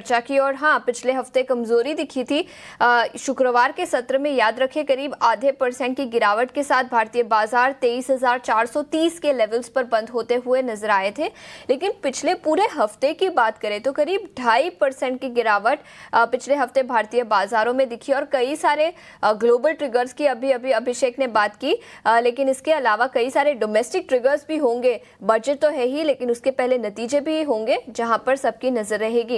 चर्चा की। और हाँ, पिछले हफ्ते कमजोरी दिखी थी। शुक्रवार के सत्र में याद रखें करीब आधे % की गिरावट के साथ भारतीय बाजार 23,430 के लेवल्स पर बंद होते हुए नजर आए थे। लेकिन पिछले पूरे हफ्ते की बात करें तो करीब 2.5% की गिरावट पिछले हफ्ते भारतीय बाजारों में दिखी। और कई सारे ग्लोबल ट्रिगर्स की अभी अभी अभिषेक ने बात की, लेकिन इसके अलावा कई सारे डोमेस्टिक ट्रिगर्स भी होंगे। बजट तो है ही, लेकिन उसके पहले नतीजे भी होंगे जहां पर सबकी नजर रहेगी।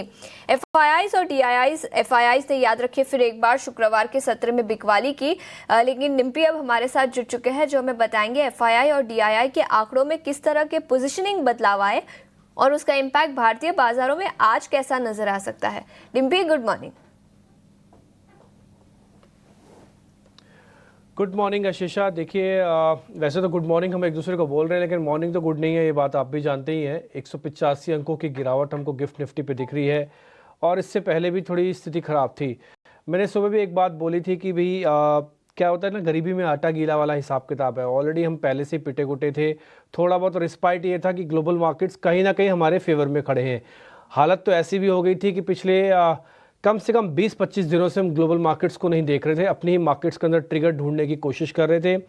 एफआईआईज और डीआईआईज, एफआईआईज ने याद रखे फिर एक बार शुक्रवार के सत्र में बिकवाली की, लेकिन निम्पी अब हमारे साथ जुड़ चुके हैं जो हमें बताएंगे एफआईआई और डीआईआई के आंकड़ों में किस तरह के पोजिशनिंग बदलाव आए और उसका इम्पैक्ट भारतीय बाजारों में आज कैसा नजर आ सकता है। Dimpy, good morning. Good morning Ashisha. देखिए, वैसे तो गुड मॉर्निंग हम एक दूसरे को बोल रहे हैं, लेकिन मॉर्निंग तो गुड नहीं है, ये बात आप भी जानते ही हैं। 185 अंकों की गिरावट हमको गिफ्ट निफ्टी पे दिख रही है और इससे पहले भी थोड़ी स्थिति खराब थी। मैंने सुबह भी एक बात बोली थी कि भाई क्या होता है ना, गरीबी में आटा गीला वाला हिसाब किताब है। ऑलरेडी हम पहले से पिटे कुटे थे। थोड़ा बहुत रिस्पाइट ये था कि ग्लोबल मार्केट्स कहीं ना कहीं हमारे फेवर में खड़े हैं। हालत तो ऐसी भी हो गई थी कि पिछले कम से कम 20-25 दिनों से हम ग्लोबल मार्केट्स को नहीं देख रहे थे, अपनी ही मार्केट्स के अंदर ट्रिगर ढूंढने की कोशिश कर रहे थे।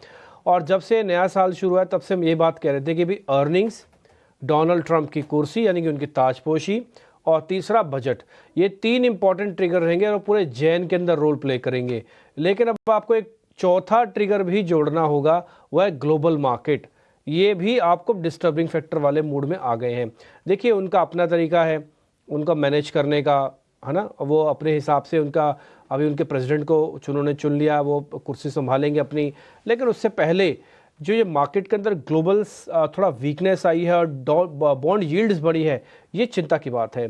और जब से नया साल शुरू हुआ तब से हम ये बात कह रहे थे कि भाई अर्निंग्स, डोनाल्ड ट्रंप की कुर्सी यानी कि उनकी ताजपोशी, और तीसरा बजट, ये 3 इंपॉर्टेंट ट्रिगर रहेंगे और पूरे जैन के अंदर रोल प्ले करेंगे। लेकिन अब आपको एक चौथा ट्रिगर भी जोड़ना होगा, वह है ग्लोबल मार्केट। ये भी आपको डिस्टर्बिंग फैक्टर वाले मूड में आ गए हैं। देखिए, उनका अपना तरीका है उनका मैनेज करने का, है ना। वो अपने हिसाब से उनका, अभी उनके प्रेसिडेंट को उन्होंने चुन लिया, वो कुर्सी संभालेंगे अपनी। लेकिन उससे पहले जो ये मार्केट के अंदर ग्लोबल थोड़ा वीकनेस आई है और बॉन्ड यील्ड्स बढ़ी है, ये चिंता की बात है।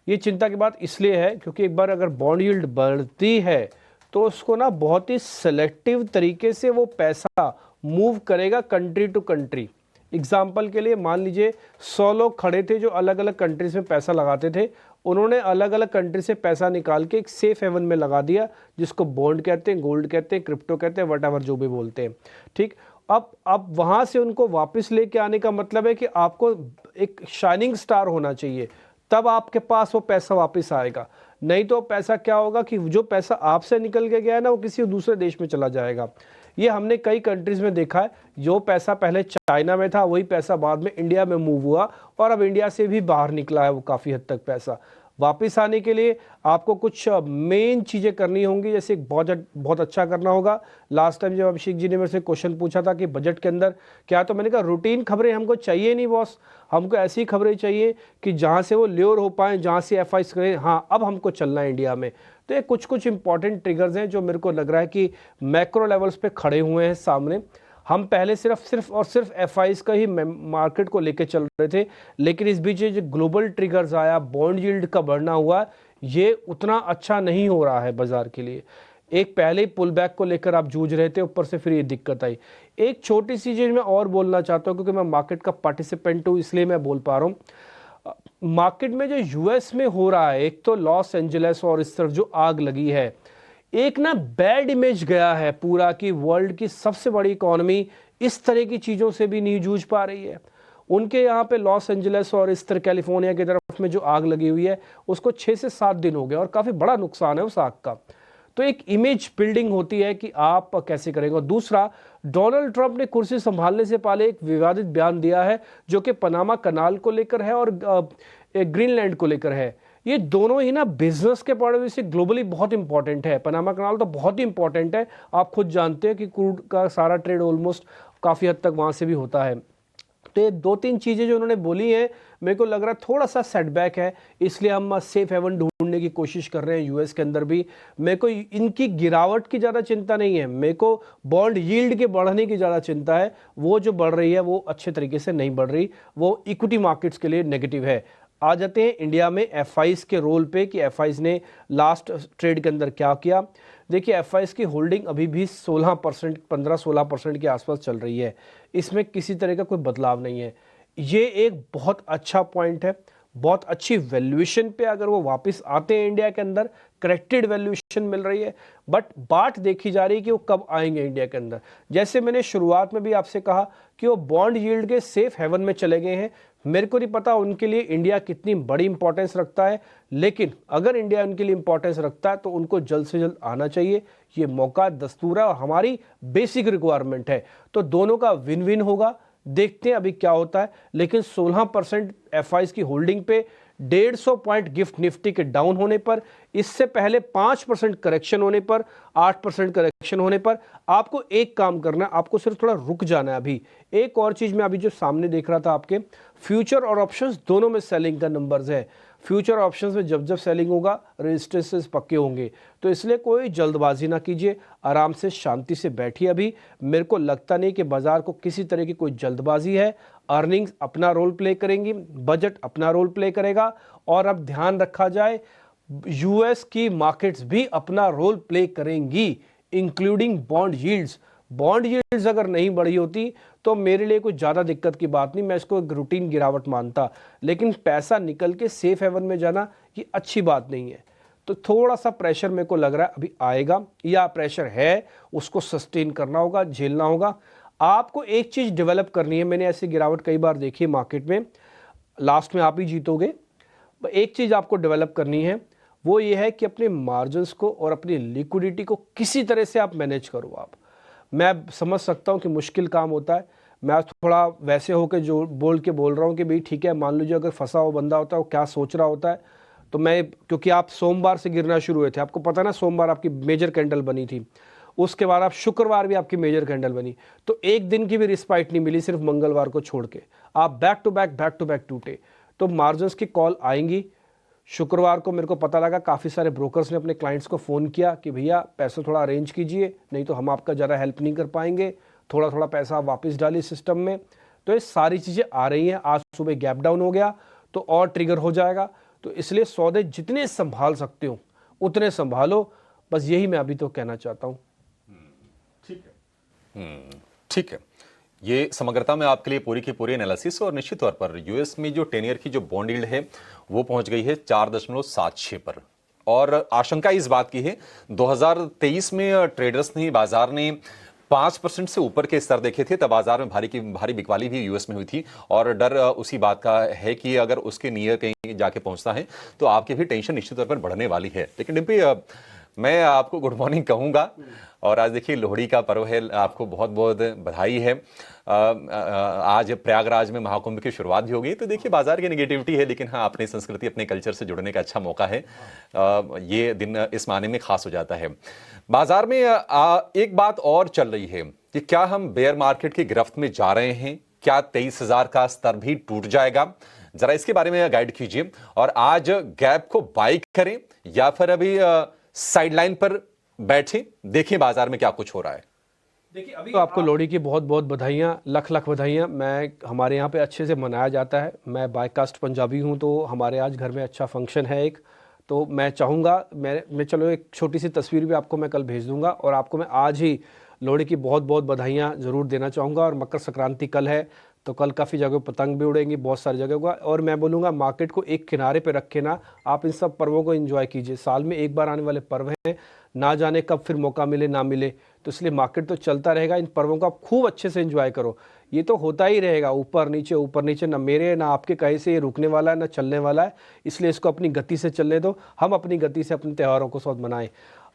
ये चिंता की बात इसलिए है क्योंकि एक बार अगर बॉन्ड यील्ड बढ़ती है तो उसको ना बहुत ही सेलेक्टिव तरीके से वो पैसा मूव करेगा कंट्री टू कंट्री। एग्जाम्पल के लिए मान लीजिए 100 लोग खड़े थे जो अलग अलग कंट्रीज में पैसा लगाते थे। उन्होंने अलग अलग कंट्री से पैसा निकाल के एक सेफ हेवन में लगा दिया, जिसको बॉन्ड कहते हैं, गोल्ड कहते हैं, क्रिप्टो कहते हैं, वटएवर जो भी बोलते हैं। ठीक, अब वहाँ से उनको वापस लेके आने का मतलब है कि आपको एक शाइनिंग स्टार होना चाहिए, तब आपके पास वो पैसा वापस आएगा। नहीं तो पैसा क्या होगा कि जो पैसा आपसे निकल के गया है ना, वो किसी दूसरे देश में चला जाएगा। ये हमने कई कंट्रीज में देखा है। जो पैसा पहले चाइना में था वही पैसा बाद में इंडिया में मूव हुआ और अब इंडिया से भी बाहर निकला है वो काफ़ी हद तक पैसा। वापस आने के लिए आपको कुछ मेन चीज़ें करनी होंगी, जैसे बहुत अच्छा करना होगा। लास्ट टाइम जब अभिषेक जी ने मेरे से क्वेश्चन पूछा था कि बजट के अंदर क्या, तो मैंने कहा रूटीन खबरें हमको चाहिए नहीं बॉस, हमको ऐसी खबरें चाहिए कि जहाँ से वो ल्योर हो पाए, जहाँ से एफ आई करें हाँ अब हमको चलना है इंडिया में। तो ये कुछ इंपॉर्टेंट ट्रिगर्स हैं जो मेरे को लग रहा है कि मैक्रो लेवल्स पे खड़े हुए हैं सामने। हम पहले सिर्फ एफआईज का ही मार्केट को लेके चल रहे थे, लेकिन इस बीच जो ग्लोबल ट्रिगर्स आया, बॉन्ड यील्ड का बढ़ना हुआ, ये उतना अच्छा नहीं हो रहा है बाजार के लिए। एक पहले ही पुल बैक को लेकर आप जूझ रहे थे, ऊपर से फिर ये दिक्कत आई। एक छोटी सी चीज मैं और बोलना चाहता हूँ क्योंकि मैं मार्केट का पार्टिसिपेंट हूँ, इसलिए मैं बोल पा रहा हूँ। मार्केट में जो यूएस में हो रहा है, एक तो लॉस एंजलिस और इस तरफ जो आग लगी है, एक ना बैड इमेज गया है पूरा कि वर्ल्ड की सबसे बड़ी इकोनॉमी इस तरह की चीज़ों से भी नहीं जूझ पा रही है। उनके यहाँ पे लॉस एंजलिस और इस तरह कैलिफोर्निया की तरफ में जो आग लगी हुई है उसको 6 से 7 दिन हो गए और काफ़ी बड़ा नुकसान है उस आग का। तो एक इमेज बिल्डिंग होती है कि आप कैसे करेंगे। और दूसरा, डोनाल्ड ट्रंप ने कुर्सी संभालने से पहले एक विवादित बयान दिया है जो कि पनामा कनाल को लेकर है और ग्रीनलैंड को लेकर है। ये दोनों ही ना बिजनेस के पॉइंट ऑफ व्यू से ग्लोबली बहुत इंपॉर्टेंट है। पनामा कनाल तो बहुत ही इंपॉर्टेंट है, आप खुद जानते हैं कि क्रूड का सारा ट्रेड ऑलमोस्ट काफ़ी हद तक वहाँ से भी होता है। तो ये 2-3 चीज़ें जो उन्होंने बोली हैं, मेरे को लग रहा है थोड़ा सा सेटबैक है, इसलिए हम सेफ हेवन ढूंढने की कोशिश कर रहे हैं यूएस के अंदर भी। मेरे को इनकी गिरावट की ज़्यादा चिंता नहीं है, मेरे को बॉन्ड यील्ड के बढ़ने की ज़्यादा चिंता है। वो जो बढ़ रही है वो अच्छे तरीके से नहीं बढ़ रही, वो इक्विटी मार्केट्स के लिए नेगेटिव है। आ जाते हैं इंडिया में एफआईज के रोल पे कि एफआईज ने लास्ट ट्रेड के अंदर क्या किया। देखिए, एफआईज की होल्डिंग अभी भी 16%, 15-16% के आसपास चल रही है। इसमें किसी तरह का कोई बदलाव नहीं है। ये एक बहुत अच्छा पॉइंट है, बहुत अच्छी वैल्यूएशन पे अगर वो वापस आते हैं इंडिया के अंदर, करेक्टेड वैल्यूएशन मिल रही है। बट बात देखी जा रही है कि वो कब आएंगे इंडिया के अंदर। जैसे मैंने शुरुआत में भी आपसे कहा कि वो बॉन्ड यील्ड के सेफ हेवन में चले गए हैं, मेरे को नहीं पता उनके लिए इंडिया कितनी बड़ी इंपॉर्टेंस रखता है, लेकिन अगर इंडिया उनके लिए इंपॉर्टेंस रखता है तो उनको जल्द से जल्द आना चाहिए। ये मौका दस्तूर है और हमारी बेसिक रिक्वायरमेंट है, तो दोनों का विन विन होगा। देखते हैं अभी क्या होता है, लेकिन 16% एफआईज की होल्डिंग पे 150 पॉइंट गिफ्ट निफ्टी के डाउन होने पर, इससे पहले 5% करेक्शन होने पर, 8% करेक्शन होने पर आपको एक काम करना है, आपको सिर्फ थोड़ा रुक जाना है। अभी एक और चीज मैं अभी जो सामने देख रहा था, आपके फ्यूचर और ऑप्शंस दोनों में सेलिंग का नंबर्स है। फ्यूचर ऑप्शंस में जब जब सेलिंग होगा रजिस्ट्रेशंस पक्के होंगे, तो इसलिए कोई जल्दबाजी ना कीजिए, आराम से शांति से बैठिए। अभी मेरे को लगता नहीं कि बाजार को किसी तरह की कोई जल्दबाजी है। अर्निंग्स अपना रोल प्ले करेंगी, बजट अपना रोल प्ले करेगा, और अब ध्यान रखा जाए यूएस की मार्केट्स भी अपना रोल प्ले करेंगी, including bond yields. Bond yields अगर नहीं बढ़ी होती तो मेरे लिए कोई ज़्यादा दिक्कत की बात नहीं, मैं इसको एक रूटीन गिरावट मानता, लेकिन पैसा निकल के सेफ हेवन में जाना ये अच्छी बात नहीं है। तो थोड़ा सा प्रेशर मेरे को लग रहा है अभी आएगा, या प्रेशर है उसको सस्टेन करना होगा, झेलना होगा। आपको एक चीज़ डेवलप करनी है, मैंने ऐसी गिरावट कई बार देखी है मार्केट में, लास्ट में आप ही जीतोगे। एक चीज़ आपको डेवलप करनी है, वो ये है कि अपने मार्जिन्स को और अपनी लिक्विडिटी को किसी तरह से आप मैनेज करो। आप, मैं समझ सकता हूँ कि मुश्किल काम होता है, मैं आज थोड़ा वैसे होकर जो बोल रहा हूँ कि भाई ठीक है, मान लीजिए अगर फंसा हुआ बंदा होता है वो क्या सोच रहा होता है। तो मैं, क्योंकि आप सोमवार से गिरना शुरू हुए थे, आपको पता ना, सोमवार आपकी मेजर कैंडल बनी थी, उसके बाद आप शुक्रवार भी आपकी मेजर कैंडल बनी, तो एक दिन की भी रिस्पाइट नहीं मिली, सिर्फ मंगलवार को छोड़ के आप बैक टू बैक टूटे। तो मार्जिन्स की कॉल आएंगी। शुक्रवार को मेरे को पता लगा काफ़ी सारे ब्रोकर्स ने अपने क्लाइंट्स को फ़ोन किया कि भैया पैसा थोड़ा अरेंज कीजिए, नहीं तो हम आपका ज़्यादा हेल्प नहीं कर पाएंगे, थोड़ा थोड़ा पैसा आप वापस डालिए सिस्टम में। तो ये सारी चीज़ें आ रही हैं। आज सुबह गैप डाउन हो गया तो और ट्रिगर हो जाएगा, तो इसलिए सौदे जितने संभाल सकते हो उतने संभालो, बस यही मैं अभी तो कहना चाहता हूँ। ठीक है, ठीक है। ये समग्रता में आपके लिए पूरी की पूरी एनालिसिस, और निश्चित तौर पर यूएस में जो 10 ईयर की जो बॉन्ड यील्ड है वो पहुंच गई है 4.76 पर, और आशंका इस बात की है 2023 में ट्रेडर्स ने, बाजार ने 5% से ऊपर के स्तर देखे थे, तब बाजार में भारी बिकवाली भी यूएस में हुई थी, और डर उसी बात का है कि अगर उसके नियर कहीं जाके पहुंचता है तो आपकी भी टेंशन निश्चित तौर पर बढ़ने वाली है। लेकिन डिम्पी, मैं आपको गुड मॉर्निंग कहूँगा, और आज देखिए लोहड़ी का पर्व है, आपको बहुत बहुत बधाई है। आज प्रयागराज में महाकुंभ की शुरुआत भी होगी, तो देखिए बाजार की नेगेटिविटी है, लेकिन हाँ, अपनी संस्कृति, अपने कल्चर से जुड़ने का अच्छा मौका है। ये दिन इस माने में खास हो जाता है। बाजार में एक बात और चल रही है कि क्या हम बेयर मार्केट की गिरफ्त में जा रहे हैं, क्या 23,000 का स्तर भी टूट जाएगा? जरा इसके बारे में गाइड कीजिए, और आज गैप को बाई करें या फिर अभी साइडलाइन पर बैठे, देखें बाजार में क्या कुछ हो रहा है। देखिए, अभी तो आपको लोहड़ी की बहुत बहुत बधाइयाँ, लख लख बधाइयाँ। मैं, हमारे यहाँ पे अच्छे से मनाया जाता है। मैं बायकास्ट पंजाबी हूँ, तो हमारे आज घर में अच्छा फंक्शन है एक, तो मैं चाहूँगा, मैं चलो एक छोटी सी तस्वीर भी आपको मैं कल भेज दूँगा, और आपको मैं आज ही लोहड़ी की बहुत बहुत बधाइयाँ ज़रूर देना चाहूँगा। और मकर संक्रांति कल है, तो कल काफ़ी जगह पतंग भी उड़ेंगी, बहुत सारी जगह होगा। और मैं बोलूँगा मार्केट को एक किनारे पे रखे ना, आप इन सब पर्वों को एंजॉय कीजिए। साल में एक बार आने वाले पर्व हैं, ना जाने कब फिर मौका मिले ना मिले, तो इसलिए मार्केट तो चलता रहेगा। इन पर्वों को आप खूब अच्छे से एंजॉय करो, ये तो होता ही रहेगा, ऊपर नीचे, ना मेरे ना आपके कहे से ये रुकने वाला है ना चलने वाला है, इसलिए इसको अपनी गति से चलने दो। हम अपनी गति से अपने त्योहारों को साथ मनाएं।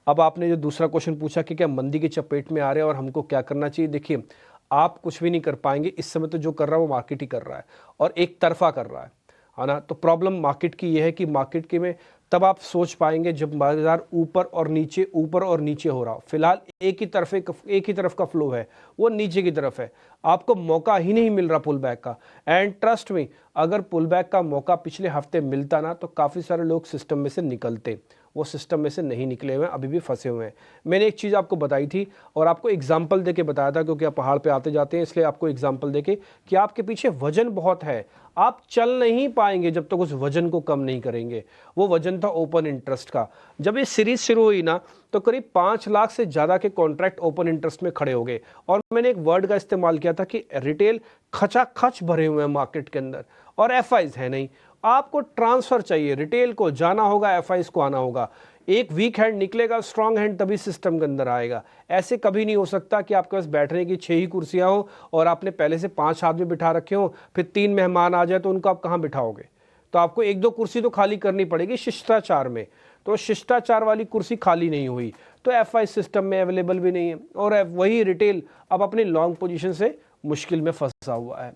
अब आपने जो दूसरा क्वेश्चन पूछा कि क्या मंदी की चपेट में आ रहे हैं और हमको क्या करना चाहिए, देखिए आप कुछ भी नहीं कर पाएंगे इस समय, तो जो कर रहा है वो मार्केट ही कर रहा है, और एक तरफा कर रहा है ना। तो प्रॉब्लम मार्केट की ये है कि मार्केट के में तब आप सोच पाएंगे जब बाजार ऊपर और नीचे हो रहा हो। फिलहाल एक ही तरफ का फ्लो है, वो नीचे की तरफ है, आपको मौका ही नहीं मिल रहा पुल बैक का। एंड ट्रस्ट में, अगर पुल बैक का मौका पिछले हफ्ते मिलता ना, तो काफ़ी सारे लोग सिस्टम में से निकलते, वो सिस्टम में से नहीं निकले हुए हैं, अभी भी फंसे हुए हैं। मैंने एक चीज़ आपको बताई थी और आपको एग्जाम्पल देके बताया था, क्योंकि आप पहाड़ पे आते जाते हैं, इसलिए आपको एग्जाम्पल देके कि आपके पीछे वजन बहुत है, आप चल नहीं पाएंगे जब तक उस वजन को कम नहीं करेंगे। वो वजन था ओपन इंटरेस्ट का। जब ये सीरीज शुरू हुई ना, तो करीब 5 लाख से ज़्यादा के कॉन्ट्रैक्ट ओपन इंटरेस्ट में खड़े हो गए, और मैंने एक वर्ड का इस्तेमाल किया था कि रिटेल खचाखच भरे हुए हैं मार्केट के अंदर, और एफआईज है नहीं। आपको ट्रांसफर चाहिए, रिटेल को जाना होगा, एफआईज को आना होगा। एक वीक हैंड निकलेगा, स्ट्रांग हैंड तभी सिस्टम के अंदर आएगा। ऐसे कभी नहीं हो सकता कि आपके पास बैठने की 6 ही कुर्सियां हो और आपने पहले से 5 आदमी बिठा रखे हो, फिर 3 मेहमान आ जाए तो उनको आप कहाँ बिठाओगे? तो आपको 1-2 कुर्सी तो खाली करनी पड़ेगी शिष्टाचार में। तो शिष्टाचार वाली कुर्सी खाली नहीं हुई तो एफआई सिस्टम में अवेलेबल भी नहीं है, और वही रिटेल अब अपनी लॉन्ग पोजीशन से मुश्किल में फंसा हुआ है।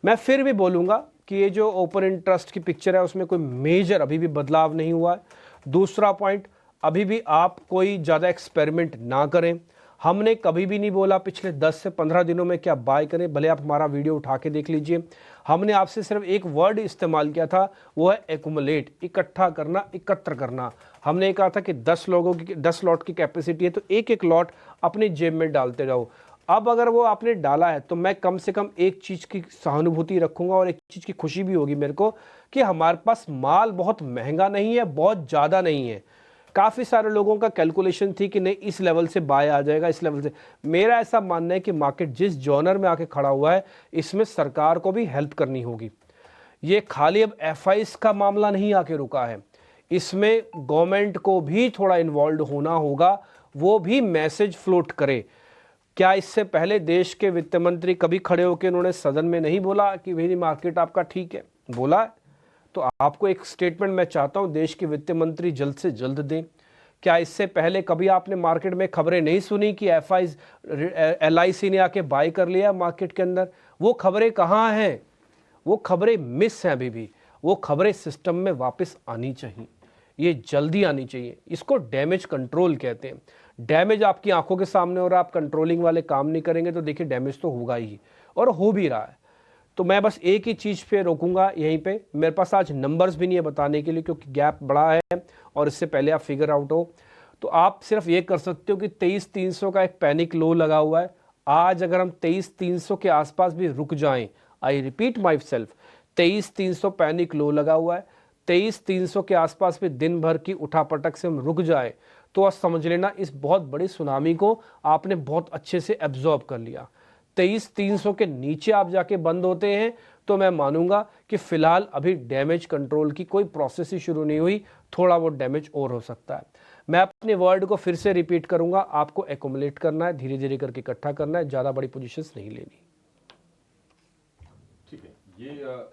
मैं फिर भी बोलूँगा कि ये जो ओपन इंटरेस्ट की पिक्चर है उसमें कोई मेजर अभी भी बदलाव नहीं हुआ है। दूसरा पॉइंट, अभी भी आप कोई ज़्यादा एक्सपेरिमेंट ना करें। हमने कभी भी नहीं बोला पिछले 10 से 15 दिनों में क्या बाय करें, भले आप हमारा वीडियो उठा के देख लीजिए। हमने आपसे सिर्फ एक वर्ड इस्तेमाल किया था, वो है एक्युमुलेट, इकट्ठा करना, एकत्र करना। हमने कहा था कि 10 लोगों की 10 लॉट की कैपेसिटी है तो एक एक लॉट अपनी जेब में डालते जाओ। अब अगर वो आपने डाला है तो मैं कम से कम एक चीज़ की सहानुभूति रखूंगा और एक चीज़ की खुशी भी होगी मेरे को कि हमारे पास माल बहुत महंगा नहीं है, बहुत ज़्यादा नहीं है। काफ़ी सारे लोगों का कैलकुलेशन थी कि नहीं इस लेवल से बाय आ जाएगा, इस लेवल से। मेरा ऐसा मानना है कि मार्केट जिस जॉनर में आके खड़ा हुआ है इसमें सरकार को भी हेल्प करनी होगी। ये खाली अब एफआईस का मामला नहीं आके रुका है, इसमें गवर्नमेंट को भी थोड़ा इन्वॉल्व होना होगा, वो भी मैसेज फ्लोट करे। क्या इससे पहले देश के वित्त मंत्री कभी खड़े होकर उन्होंने सदन में नहीं बोला कि भाई मार्केट आपका ठीक है? बोला है। तो आपको एक स्टेटमेंट मैं चाहता हूं देश के वित्त मंत्री जल्द से जल्द दें। क्या इससे पहले कभी आपने मार्केट में खबरें नहीं सुनी कि एलआईसी ने आके बाय कर लिया मार्केट के अंदर? वो खबरें कहाँ हैं? वो खबरें मिस हैं अभी भी। वो खबरें सिस्टम में वापस आनी चाहिए, ये जल्दी आनी चाहिए। इसको डैमेज कंट्रोल कहते हैं। डैमेज आपकी आंखों के सामने और आप कंट्रोलिंग वाले काम नहीं करेंगे तो देखिए डैमेज तो होगा ही, और हो भी रहा है। तो मैं बस एक ही चीज़ पे रोकूंगा यहीं पे। मेरे पास आज नंबर्स भी नहीं है बताने के लिए क्योंकि गैप बड़ा है और इससे पहले आप फिगर आउट हो। तो आप सिर्फ ये कर सकते हो कि 23,300 का एक पैनिक लो लगा हुआ है। आज अगर हम 23,300 के आसपास भी रुक जाएं, I repeat myself, 23,300 panic low लगा हुआ है, 23,300 के आसपास भी दिन भर की उठापटक से हम रुक जाए तो आप समझ लेना इस बहुत बड़ी सुनामी को आपने बहुत अच्छे से एब्जॉर्ब कर लिया। 23,300 के नीचे आप जाके बंद होते हैं तो मैं मानूंगा कि फिलहाल अभी डैमेज कंट्रोल की कोई प्रोसेस ही शुरू नहीं हुई, थोड़ा वो डैमेज और हो सकता है। मैं अपने वर्ड को फिर से रिपीट करूंगा, आपको एक्युमुलेट करना है, धीरे धीरे करके इकट्ठा करना है, ज़्यादा बड़ी पोजीशंस नहीं लेनी। ठीक है, ये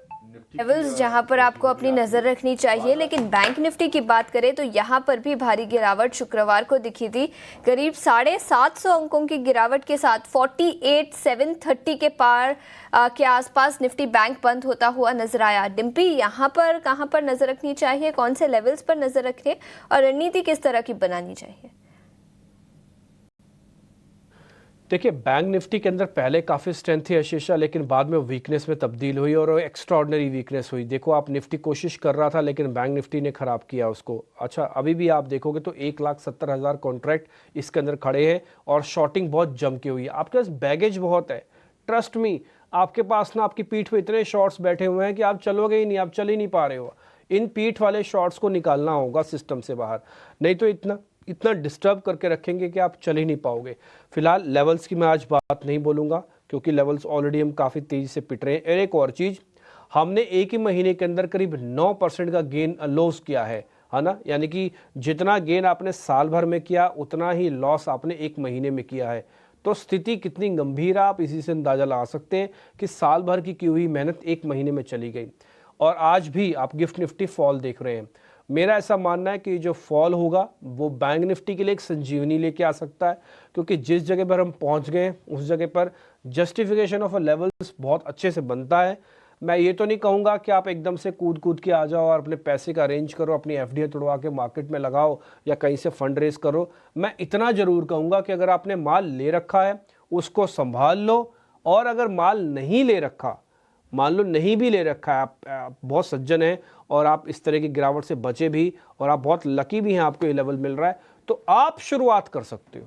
लेवल्स जहां पर आपको अपनी नजर रखनी चाहिए। लेकिन बैंक निफ्टी की बात करें तो यहां पर भी भारी गिरावट शुक्रवार को दिखी थी। करीब 750 अंकों की गिरावट के साथ 48,730 के पार के आसपास निफ्टी बैंक बंद होता हुआ नजर आया। डिम्पी, यहां पर कहां पर नजर रखनी चाहिए, कौन से लेवल्स पर नजर रखें और रणनीति किस तरह की बनानी चाहिए? देखिए बैंक निफ्टी के अंदर पहले काफ़ी स्ट्रेंथ थी आशीषा, लेकिन बाद में वीकनेस में तब्दील हुई और एक्स्ट्राऑर्डिनरी वीकनेस हुई। देखो आप निफ्टी कोशिश कर रहा था लेकिन बैंक निफ्टी ने ख़राब किया उसको। अच्छा अभी भी आप देखोगे तो 1,70,000 कॉन्ट्रैक्ट इसके अंदर खड़े हैं और शॉर्टिंग बहुत जम के हुई है। आपके पास बैगेज बहुत है, ट्रस्ट मी। आपके पास ना आपकी पीठ पे इतने शॉर्ट्स बैठे हुए हैं कि आप चलोगे ही नहीं, आप चल ही नहीं पा रहे हो। इन पीठ वाले शॉर्ट्स को निकालना होगा सिस्टम से बाहर, नहीं तो इतना डिस्टर्ब करके रखेंगे कि आप चल ही नहीं पाओगे। फिलहाल लेवल्स की मैं आज बात नहीं बोलूँगा क्योंकि लेवल्स ऑलरेडी हम काफ़ी तेज़ी से पिट रहे हैं। और एक और चीज़, हमने एक ही महीने के अंदर करीब 9% का गेन लॉस किया है ना, यानी कि जितना गेन आपने साल भर में किया उतना ही लॉस आपने एक महीने में किया है। तो स्थिति कितनी गंभीर है आप इसी से अंदाज़ा लगा सकते हैं कि साल भर की हुई मेहनत एक महीने में चली गई। और आज भी आप गिफ्ट निफ्टी फॉल देख रहे हैं। मेरा ऐसा मानना है कि जो फॉल होगा वो बैंक निफ्टी के लिए एक संजीवनी लेके आ सकता है, क्योंकि जिस जगह पर हम पहुंच गए उस जगह पर जस्टिफिकेशन ऑफ अ लेवल्स बहुत अच्छे से बनता है। मैं ये तो नहीं कहूँगा कि आप एकदम से कूद के आ जाओ और अपने पैसे का अरेंज करो, अपनी एफडी तोड़वा के मार्केट में लगाओ या कहीं से फंड रेज करो। मैं इतना ज़रूर कहूँगा कि अगर आपने माल ले रखा है उसको संभाल लो, और अगर माल नहीं ले रखा, मान लो नहीं भी ले रखा है, आप बहुत सज्जन हैं और आप इस तरह की गिरावट से बचे भी और आप बहुत लकी भी हैं, आपको ये लेवल मिल रहा है, तो आप शुरुआत कर सकते हो।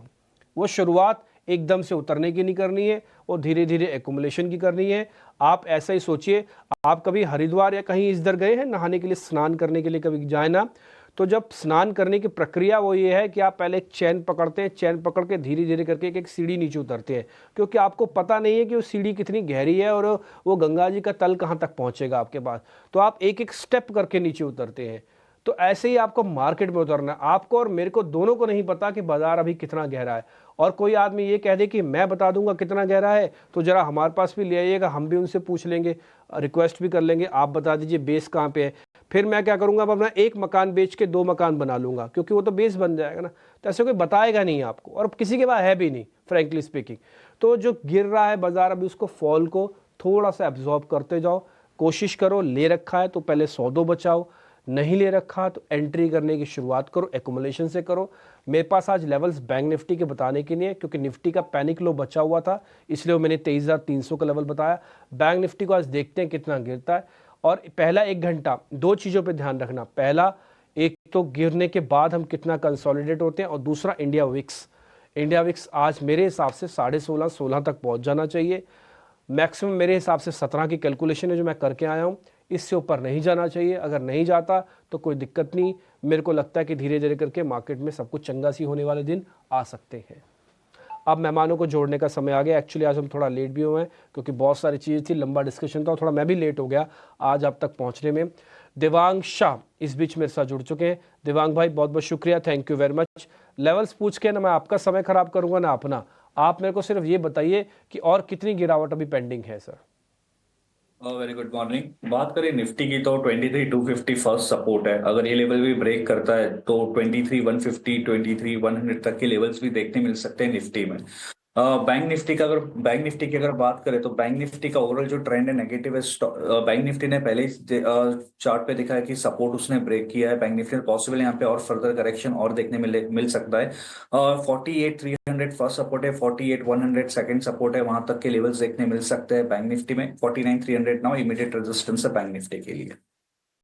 वो शुरुआत एकदम से उतरने की नहीं करनी है, वो धीरे धीरे एक्युमुलेशन की करनी है। आप ऐसा ही सोचिए, आप कभी हरिद्वार या कहीं इधर गए हैं नहाने के लिए, स्नान करने के लिए कभी जाए ना, तो जब स्नान करने की प्रक्रिया वो ये है कि आप पहले एक चैन पकड़ते हैं, चैन पकड़ के धीरे धीरे करके एक सीढ़ी नीचे उतरते हैं, क्योंकि आपको पता नहीं है कि वो सीढ़ी कितनी गहरी है और वो गंगा जी का तल कहाँ तक पहुँचेगा आपके पास। तो आप एक एक स्टेप करके नीचे उतरते हैं। तो ऐसे ही आपको मार्केट में उतरना है। आपको और मेरे को दोनों को नहीं पता कि बाजार अभी कितना गहरा है, और कोई आदमी ये कह दे कि मैं बता दूंगा कितना गहरा है, तो जरा हमारे पास भी ले आइएगा, हम भी उनसे पूछ लेंगे, रिक्वेस्ट भी कर लेंगे, आप बता दीजिए बेस कहाँ पे है। फिर मैं क्या करूंगा, अब अपना एक मकान बेच के 2 मकान बना लूंगा, क्योंकि वो तो बेस बन जाएगा ना। तो ऐसे कोई बताएगा नहीं आपको, और किसी के पास है भी नहीं फ्रैंकली स्पीकिंग। तो जो गिर रहा है बाजार अभी, उसको फॉल को थोड़ा सा एब्जॉर्ब करते जाओ, कोशिश करो। ले रखा है तो पहले 100-2 बचाओ, नहीं ले रखा तो एंट्री करने की शुरुआत करो, एक्यूमुलेशन से करो। मेरे पास आज लेवल्स बैंक निफ्टी के बताने के लिए, क्योंकि निफ्टी का पैनिक लो बचा हुआ था, इसलिए मैंने 23,300 का लेवल बताया। बैंक निफ्टी को आज देखते हैं कितना गिरता है। और पहला 1 घंटा 2 चीज़ों पे ध्यान रखना। पहला, एक तो गिरने के बाद हम कितना कंसोलिडेट होते हैं, और दूसरा इंडिया विक्स। इंडिया विक्स आज मेरे हिसाब से 16.5-16 तक पहुंच जाना चाहिए। मैक्सिमम मेरे हिसाब से 17 की कैलकुलेशन है जो मैं करके आया हूं, इससे ऊपर नहीं जाना चाहिए। अगर नहीं जाता तो कोई दिक्कत नहीं, मेरे को लगता है कि धीरे धीरे करके मार्केट में सब कुछ चंगा सी होने वाले दिन आ सकते हैं। अब मेहमानों को जोड़ने का समय आ गया। एक्चुअली आज हम थोड़ा लेट भी हुए हैं, क्योंकि बहुत सारी चीज़ें थी, लंबा डिस्कशन था, और थोड़ा मैं भी लेट हो गया आज आप तक पहुंचने में। देवांग शाह इस बीच मेरे साथ जुड़ चुके हैं। देवांग भाई बहुत बहुत शुक्रिया, thank you very much. Levels पूछ के ना मैं आपका समय खराब करूंगा ना अपना, आप मेरे को सिर्फ ये बताइए कि और कितनी गिरावट अभी पेंडिंग है सर। Very good morning. बात करें निफ्टी की तो 23,250 फर्स्ट सपोर्ट है। अगर ये लेवल भी ब्रेक करता है तो 23,150, 23,100 तक के लेवल्स भी देखने मिल सकते हैं निफ्टी में। बैंक निफ्टी की अगर बात करें तो बैंक निफ्टी का ओवरऑल जो ट्रेंड है नेगेटिव है। बैंक निफ्टी ने पहले चार्ट पे दिखा है कि सपोर्ट उसने ब्रेक किया है। बैंक निफ्टी पॉसिबल यहाँ पे और फर्दर करेक्शन और देखने मिल सकता है। 48,300 फर्स्ट सपोर्ट है, 48,100 सेकंड सपोर्ट है, वहां तक के लेवल्स देखने मिल सकते हैं बैंक निफ्टी में। 49,300 नाउ इमीडिएट रेजिस्टेंस है बैंक निफ्टी के लिए।